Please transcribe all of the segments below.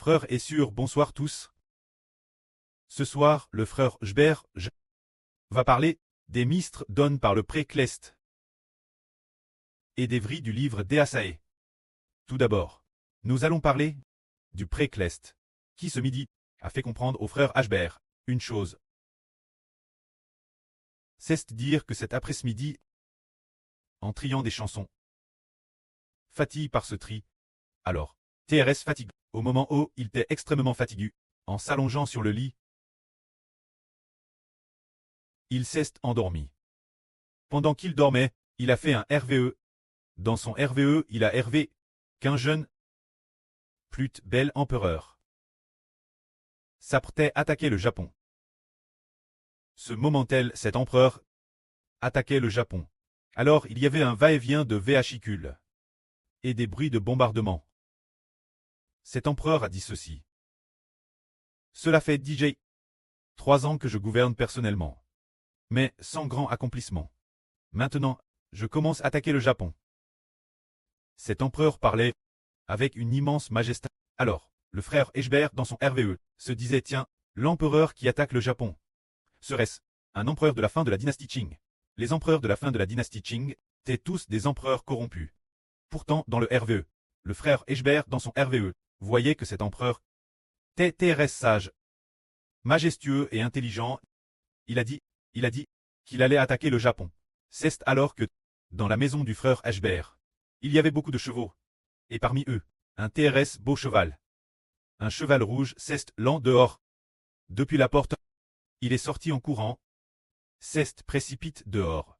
frère est sûr, bonsoir tous. Ce soir, le frère Jber va parler des mistres donnés par le pré-Clest et des vris du livre d'Easae. Tout d'abord, nous allons parler du pré-Clest, qui ce midi a fait comprendre au frère Ashber une chose. C'est dire que cet après-midi, en triant des chansons, fatigue par ce tri, alors, TRS fatigue, au moment où il était extrêmement fatigué, en s'allongeant sur le lit, il s'est endormi. Pendant qu'il dormait, il a fait un RVE. Dans son RVE, il a RV qu'un jeune, plus bel empereur, s'apprêtait à attaquer le Japon. Ce moment-tel, cet empereur attaquait le Japon. Alors il y avait un va-et-vient de véhicules et des bruits de bombardement. Cet empereur a dit ceci. Cela fait DJ 3 ans que je gouverne personnellement, mais sans grand accomplissement. Maintenant, je commence à attaquer le Japon. Cet empereur parlait avec une immense majesté. Alors, le frère Eshber dans son RVE se disait tiens, l'empereur qui attaque le Japon. Serait-ce un empereur de la fin de la dynastie Qing? Les empereurs de la fin de la dynastie Qing étaient tous des empereurs corrompus. Pourtant, dans le RVE, le frère Eshber dans son RVE voyait que cet empereur était sage, majestueux et intelligent. Il a dit qu'il allait attaquer le Japon. C'est alors que, dans la maison du frère Eshber, il y avait beaucoup de chevaux. Et parmi eux, un TRS beau cheval. Un cheval rouge s'est lent dehors. Depuis la porte, il est sorti en courant. S'est précipite dehors.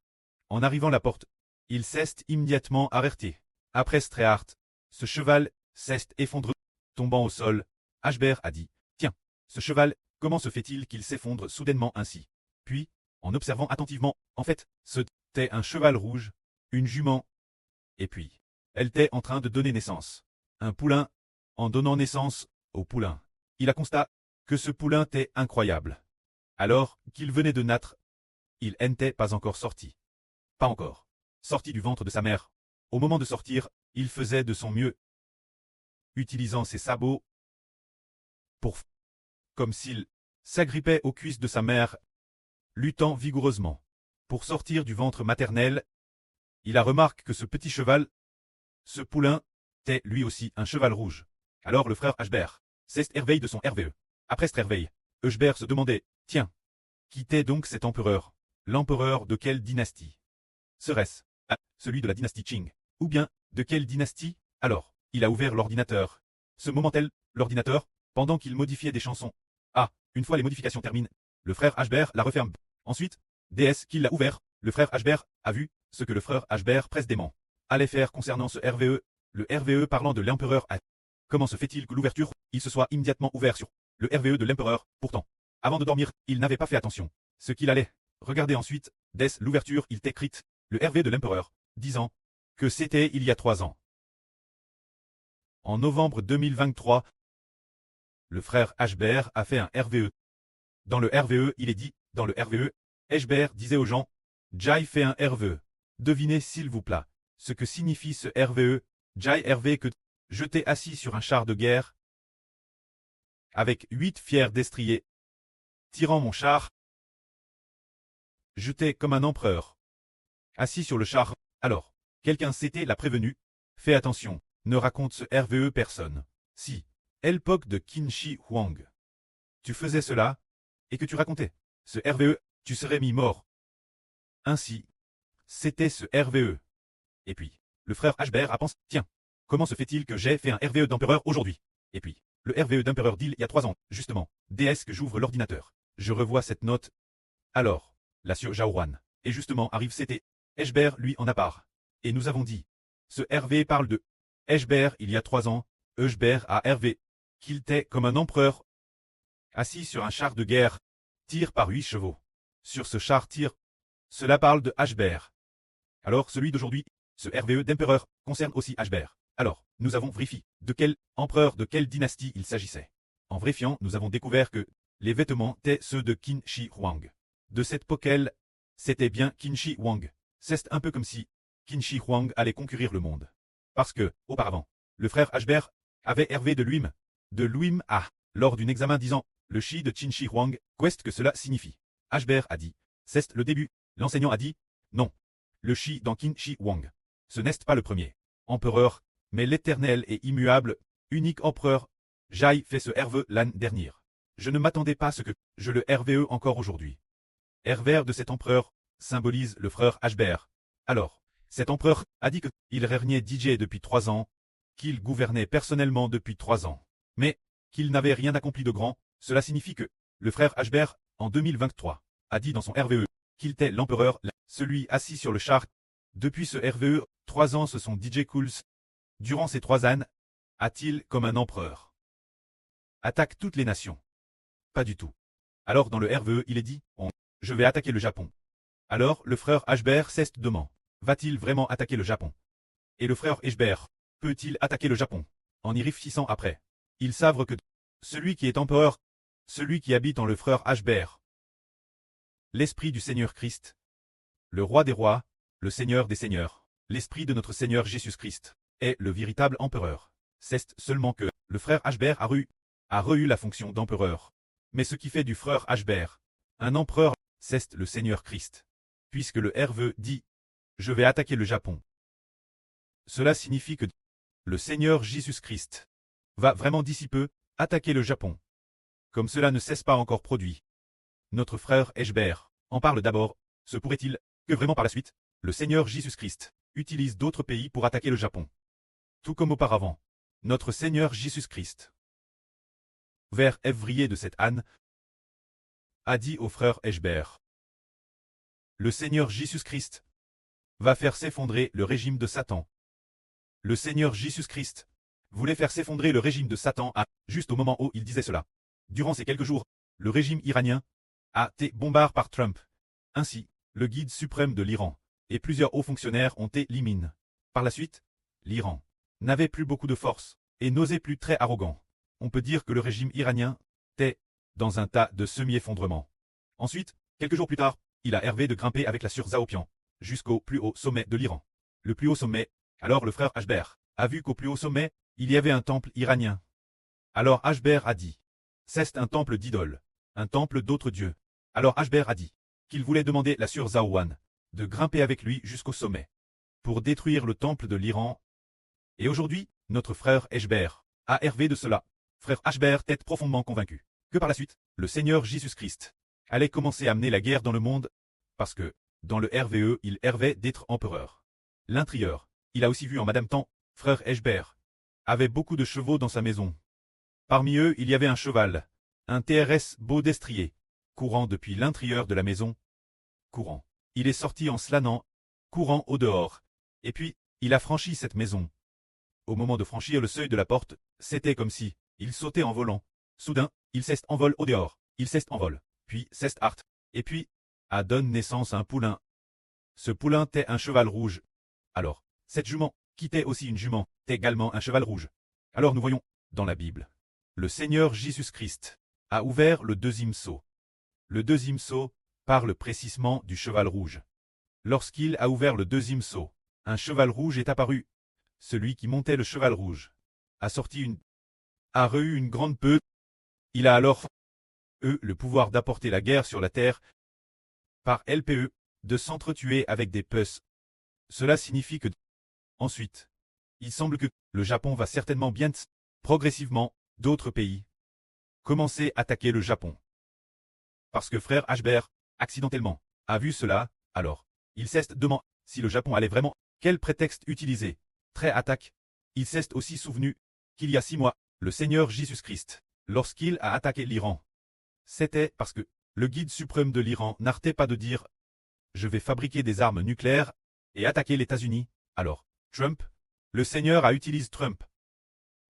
En arrivant à la porte, il s'est immédiatement arrêté. Après Strehart, ce cheval s'est effondré, tombant au sol. Ashber a dit, tiens, ce cheval, comment se fait-il qu'il s'effondre soudainement ainsi? Puis, en observant attentivement, en fait, c'était un cheval rouge, une jument. Et puis, elle était en train de donner naissance. Un poulain, en donnant naissance au poulain. Il a constaté que ce poulain était incroyable. Alors qu'il venait de naître, il n'était pas encore sorti. Pas encore. Sorti du ventre de sa mère. Au moment de sortir, il faisait de son mieux. Utilisant ses sabots pour comme s'il s'agrippait aux cuisses de sa mère, luttant vigoureusement. Pour sortir du ventre maternel, il a remarqué que ce petit cheval, ce poulain, était lui aussi un cheval rouge. Alors le frère Ashber s'est éveillé de son RVE. Après cet réveil, Ashber se demandait, tiens, qui était donc cet empereur? L'empereur de quelle dynastie? Serait-ce celui de la dynastie Qing? Ou bien, de quelle dynastie? Alors, il a ouvert l'ordinateur. Ce moment-tel, l'ordinateur, pendant qu'il modifiait des chansons. Ah, une fois les modifications terminées, le frère Ashber la referme. Ensuite, DS qu'il l'a ouvert, le frère Ashber a vu ce que le frère Ashber précédemment allait faire concernant ce RVE, le RVE parlant de l'empereur A. Comment se fait-il que l'ouverture, il se soit immédiatement ouvert sur le RVE de l'empereur? Pourtant, avant de dormir, il n'avait pas fait attention. Ce qu'il allait regarder ensuite, dès l'ouverture, il t'écrite le RVE de l'empereur, disant que c'était il y a 3 ans. En novembre 2023, le frère Ashber a fait un RVE. Dans le RVE, il est dit, dans le RVE, Ashber disait aux gens, Jai fait un RVE. Devinez s'il vous plaît, ce que signifie ce RVE, Jai RV que j'étais assis sur un char de guerre, avec 8 fiers destriers, tirant mon char. J'étais comme un empereur, assis sur le char. Alors, quelqu'un s'était l'a prévenu, fais attention, ne raconte ce RVE personne. Si, à l'époque de Qin Shi Huang, tu faisais cela, et que tu racontais ce RVE, tu serais mis mort. Ainsi, c'était ce RVE. Et puis, le frère Ashber a pensé, tiens, comment se fait-il que j'ai fait un RVE d'empereur aujourd'hui? Et puis, le RVE d'empereur d'il y a 3 ans, justement, DS que j'ouvre l'ordinateur. Je revois cette note. Alors, la sur Jaouran. Et justement arrive c'était, Ashber lui en a part. Et nous avons dit, ce RV parle de Ashber il y a 3 ans, Ashber a RV, qu'il était comme un empereur, assis sur un char de guerre, tire par 8 chevaux. Sur ce char tire, cela parle de Ashber. Alors celui d'aujourd'hui, ce RVE d'empereur, concerne aussi Ashber. Alors, nous avons vérifié de quel empereur de quelle dynastie il s'agissait. En vérifiant, nous avons découvert que les vêtements étaient ceux de Qin Shi Huang. De cette époque-là, c'était bien Qin Shi Huang. C'est un peu comme si Qin Shi Huang allait conquérir le monde. Parce que, auparavant, le frère Ashber avait hervé de lui-même de Louim A. Lors d'un examen disant le Shi de Qin Shi Huang, qu'est-ce que cela signifie? Ashber a dit c'est le début. L'enseignant a dit non. Le Shi dans Qin Shi Huang. Ce n'est pas le premier empereur, mais l'éternel et immuable, unique empereur. Jai fait ce RVE l'an dernier. Je ne m'attendais pas à ce que je le RVE encore aujourd'hui. RVR de cet empereur symbolise le frère Ashber. Alors, cet empereur a dit qu'il régnait DJ depuis 3 ans, qu'il gouvernait personnellement depuis 3 ans, mais qu'il n'avait rien accompli de grand. Cela signifie que le frère Ashber, en 2023, a dit dans son RVE qu'il était l'empereur, celui assis sur le char. Depuis ce RVE, 3 ans se sont DJ Cools. Durant ces 3 ans, a-t-il comme un empereur attaque toutes les nations? Pas du tout. Alors dans le RVE, il est dit je vais attaquer le Japon. Alors le frère Ashber demande va-t-il vraiment attaquer le Japon? Et le frère Ashber peut-il attaquer le Japon? En y réfléchissant après, ils savent que celui qui est empereur, celui qui habite en le frère Ashber, l'esprit du Seigneur Christ, le roi des rois, le Seigneur des seigneurs, l'esprit de notre Seigneur Jésus-Christ, est le véritable empereur. C'est seulement que le frère Ashber a reçu la fonction d'empereur. Mais ce qui fait du frère Ashber un empereur, c'est le Seigneur Christ. Puisque le RVE dit « Je vais attaquer le Japon ». Cela signifie que le Seigneur Jésus-Christ va vraiment d'ici peu attaquer le Japon. Comme cela ne cesse pas encore produit. Notre frère Ashber en parle d'abord. Se pourrait-il que vraiment par la suite, le Seigneur Jésus-Christ utilise d'autres pays pour attaquer le Japon? Tout comme auparavant, notre Seigneur Jésus-Christ, vers février de cette année, a dit au frère Ashber le Seigneur Jésus-Christ va faire s'effondrer le régime de Satan. Le Seigneur Jésus-Christ voulait faire s'effondrer le régime de Satan juste au moment où il disait cela. Durant ces quelques jours, le régime iranien a été bombardé par Trump. Ainsi, le guide suprême de l'Iran et plusieurs hauts fonctionnaires ont été éliminés. Par la suite, l'Iran n'avait plus beaucoup de force et n'osait plus très arrogant. On peut dire que le régime iranien était dans un tas de semi-effondrement. Ensuite, quelques jours plus tard, il a rêvé de grimper avec la sur Zaopian jusqu'au plus haut sommet de l'Iran. Le plus haut sommet, alors le frère Ashber a vu qu'au plus haut sommet, il y avait un temple iranien. Alors Ashber a dit, c'est un temple d'idoles, un temple d'autres dieux. Alors Ashber a dit qu'il voulait demander la sur Zaouan de grimper avec lui jusqu'au sommet pour détruire le temple de l'Iran. Et aujourd'hui, notre frère Ashber a rêvé de cela. Frère Ashber est profondément convaincu que par la suite, le Seigneur Jésus-Christ allait commencer à amener la guerre dans le monde, parce que, dans le RVE, il rêvait d'être empereur. L'intérieur, il a aussi vu en Madame Temps, frère Ashber, avait beaucoup de chevaux dans sa maison. Parmi eux, il y avait un cheval, un TRS beau destrier, courant depuis l'intérieur de la maison. Courant. Il est sorti en slanant, courant au dehors, et puis, il a franchi cette maison. Au moment de franchir le seuil de la porte, c'était comme si il sautait en volant. Soudain, il s'envole au dehors, il s'envole, puis s'art, et puis, a donne naissance à un poulain. Ce poulain était un cheval rouge. Alors, cette jument, qui était aussi une jument, était également un cheval rouge. Alors nous voyons, dans la Bible, le Seigneur Jésus-Christ a ouvert le deuxième sceau. Le deuxième sceau parle précisément du cheval rouge. Lorsqu'il a ouvert le deuxième sceau, un cheval rouge est apparu. Celui qui montait le cheval rouge a reçu une grande peur. Il a alors le pouvoir d'apporter la guerre sur la terre par LPE, de s'entretuer avec des puces. Cela signifie que ensuite, il semble que le Japon va certainement progressivement, d'autres pays commencer à attaquer le Japon. Parce que frère Ashber, accidentellement, a vu cela, alors, il s'est demandé si le Japon allait vraiment, quel prétexte utiliser. Très attaque. Il s'est aussi souvenu qu'il y a 6 mois, le Seigneur Jésus-Christ, lorsqu'il a attaqué l'Iran, c'était parce que le guide suprême de l'Iran n'arrêtait pas de dire « Je vais fabriquer des armes nucléaires et attaquer les États-Unis ». Alors, Trump, le Seigneur a utilisé Trump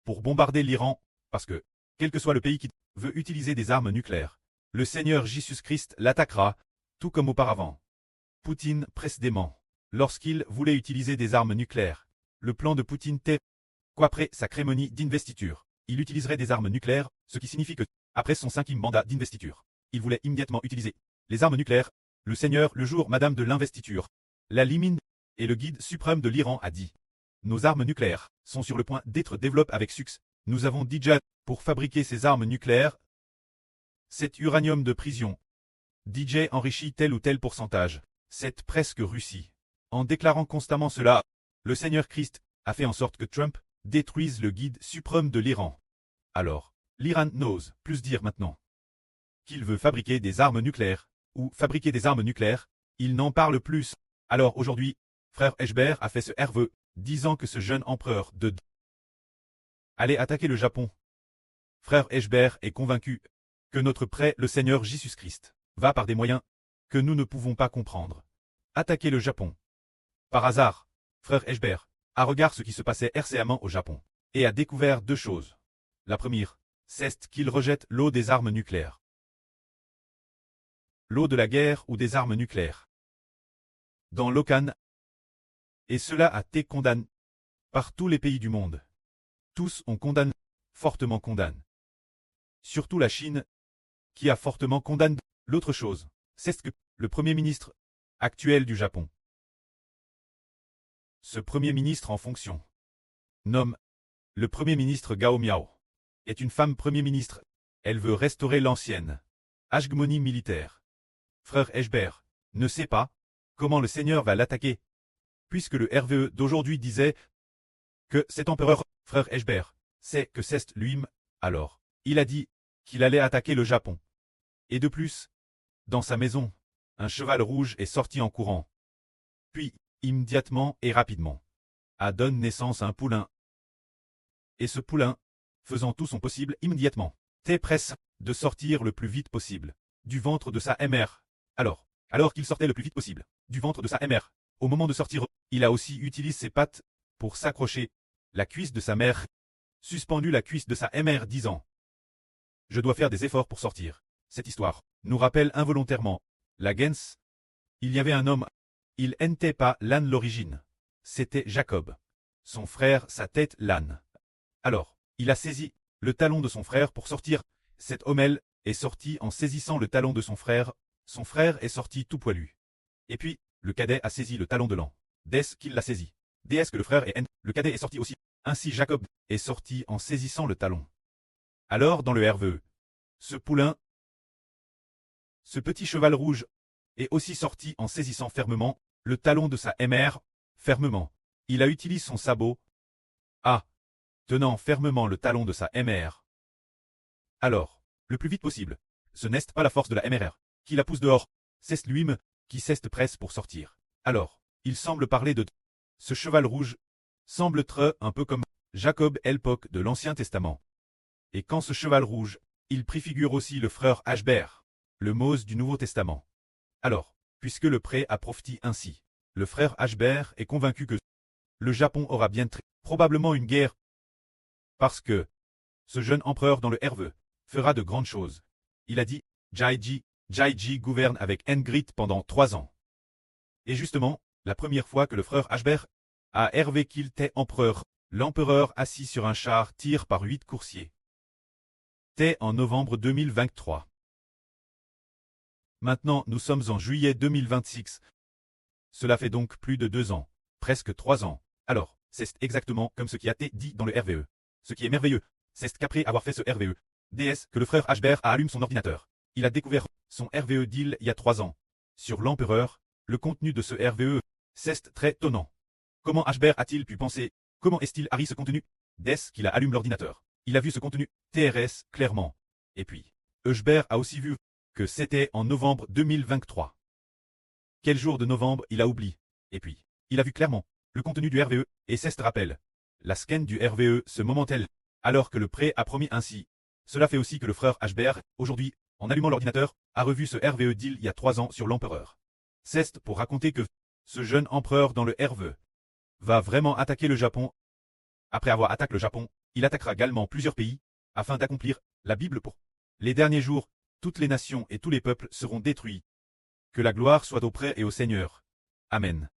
pour bombarder l'Iran, parce que, quel que soit le pays qui veut utiliser des armes nucléaires, le Seigneur Jésus-Christ l'attaquera, tout comme auparavant. Poutine précédemment, lorsqu'il voulait utiliser des armes nucléaires, le plan de Poutine était qu'après sa cérémonie d'investiture, il utiliserait des armes nucléaires, ce qui signifie que, après son 5e mandat d'investiture, il voulait immédiatement utiliser les armes nucléaires. Le Seigneur, le jour Madame de l'investiture, la limine, et le guide suprême de l'Iran a dit « Nos armes nucléaires sont sur le point d'être développées avec succès. Nous avons déjà pour fabriquer ses armes nucléaires. Cet uranium de prison. DJ enrichit tel ou tel pourcentage. C'est presque Russie. En déclarant constamment cela, le Seigneur Christ a fait en sorte que Trump détruise le guide suprême de l'Iran. Alors, l'Iran n'ose plus dire maintenant qu'il veut fabriquer des armes nucléaires, ou fabriquer des armes nucléaires, il n'en parle plus. Alors aujourd'hui, frère Eshber a fait ce vœu, disant que ce jeune empereur de allait attaquer le Japon. Frère Eshber est convaincu que notre prêtre, le Seigneur Jésus-Christ, va par des moyens que nous ne pouvons pas comprendre. Attaquer le Japon. Par hasard, frère Eshber a regardé ce qui se passait récemment au Japon, et a découvert deux choses. La première, c'est qu'il rejette l'eau des armes nucléaires. L'eau de la guerre ou des armes nucléaires. Dans l'Okan. Et cela a été condamné par tous les pays du monde. Tous ont condamné, fortement condamné. Surtout la Chine, qui a fortement condamné. L'autre chose, c'est que le Premier ministre actuel du Japon. Ce Premier ministre en fonction nomme le Premier ministre Gao Miao. Est une femme Premier ministre. Elle veut restaurer l'ancienne hégémonie militaire. Frère Eshber ne sait pas comment le Seigneur va l'attaquer, puisque le RVE d'aujourd'hui disait que cet empereur, frère Eshber, sait que c'est lui-même. Alors, il a dit qu'il allait attaquer le Japon. Et de plus, dans sa maison, un cheval rouge est sorti en courant. Puis, immédiatement et rapidement, a donné naissance à un poulain. Et ce poulain, faisant tout son possible immédiatement, était presse de sortir le plus vite possible du ventre de sa mère. Alors qu'il sortait le plus vite possible du ventre de sa mère, au moment de sortir, il a aussi utilisé ses pattes pour s'accrocher la cuisse de sa mère, suspendu la cuisse de sa mère disant « Je dois faire des efforts pour sortir ». Cette histoire nous rappelle involontairement la Gens. Il y avait un homme, il n'était pas l'âne l'origine, c'était Jacob. Son frère, sa tête l'âne. Alors, il a saisi le talon de son frère pour sortir. Cet homme est sorti en saisissant le talon de son frère est sorti tout poilu. Et puis, le cadet a saisi le talon de l'an. Dès qu'il l'a saisi, dès que le frère le cadet est sorti aussi. Ainsi Jacob est sorti en saisissant le talon. Alors dans le RVE, ce poulain, ce petit cheval rouge, est aussi sorti en saisissant fermement le talon de sa mère, fermement. Il a utilisé son sabot, tenant fermement le talon de sa mère. Alors, le plus vite possible, ce n'est pas la force de la MRR qui la pousse dehors, c'est lui-même qui s'est presse pour sortir. Alors, il semble parler de ce cheval rouge, semble être un peu comme Jacob à l'époque de l'Ancien Testament. Et quand ce cheval rouge, il préfigure aussi le frère Eshber, le Mose du Nouveau Testament. Alors, puisque le prêtre a prophétisé ainsi, le frère Eshber est convaincu que le Japon aura bien probablement une guerre, parce que ce jeune empereur dans le RVE fera de grandes choses. Il a dit, Jaiji gouverne avec Ngrit pendant 3 ans. Et justement, la première fois que le frère Eshber a rêvé qu'il était empereur, l'empereur assis sur un char tiré par 8 coursiers. C'était en novembre 2023. Maintenant, nous sommes en juillet 2026. Cela fait donc plus de 2 ans, presque 3 ans. Alors, c'est exactement comme ce qui a été dit dans le RVE. Ce qui est merveilleux, c'est qu'après avoir fait ce RVE, DS, que le frère Eshber a allumé son ordinateur. Il a découvert son RVE d'il y a 3 ans. Sur l'empereur, le contenu de ce RVE, c'est très étonnant. Comment Eshber a-t-il pu penser? Comment est-il arrivé ce contenu? Dès qu'il a allumé l'ordinateur, il a vu ce contenu TRS clairement. Et puis, Eshber a aussi vu que c'était en novembre 2023. Quel jour de novembre il a oublié? Et puis, il a vu clairement le contenu du RVE, et c'est rappelle. La scan du RVE ce moment-là, alors que le prêtre a promis ainsi. Cela fait aussi que le frère Eshber, aujourd'hui, en allumant l'ordinateur, a revu ce RVE d'il y a 3 ans sur l'empereur. C'est pour raconter que ce jeune empereur dans le RVE va vraiment attaquer le Japon. Après avoir attaqué le Japon, il attaquera également plusieurs pays, afin d'accomplir la Bible pour les derniers jours, toutes les nations et tous les peuples seront détruits. Que la gloire soit au prêtre et au Seigneur. Amen.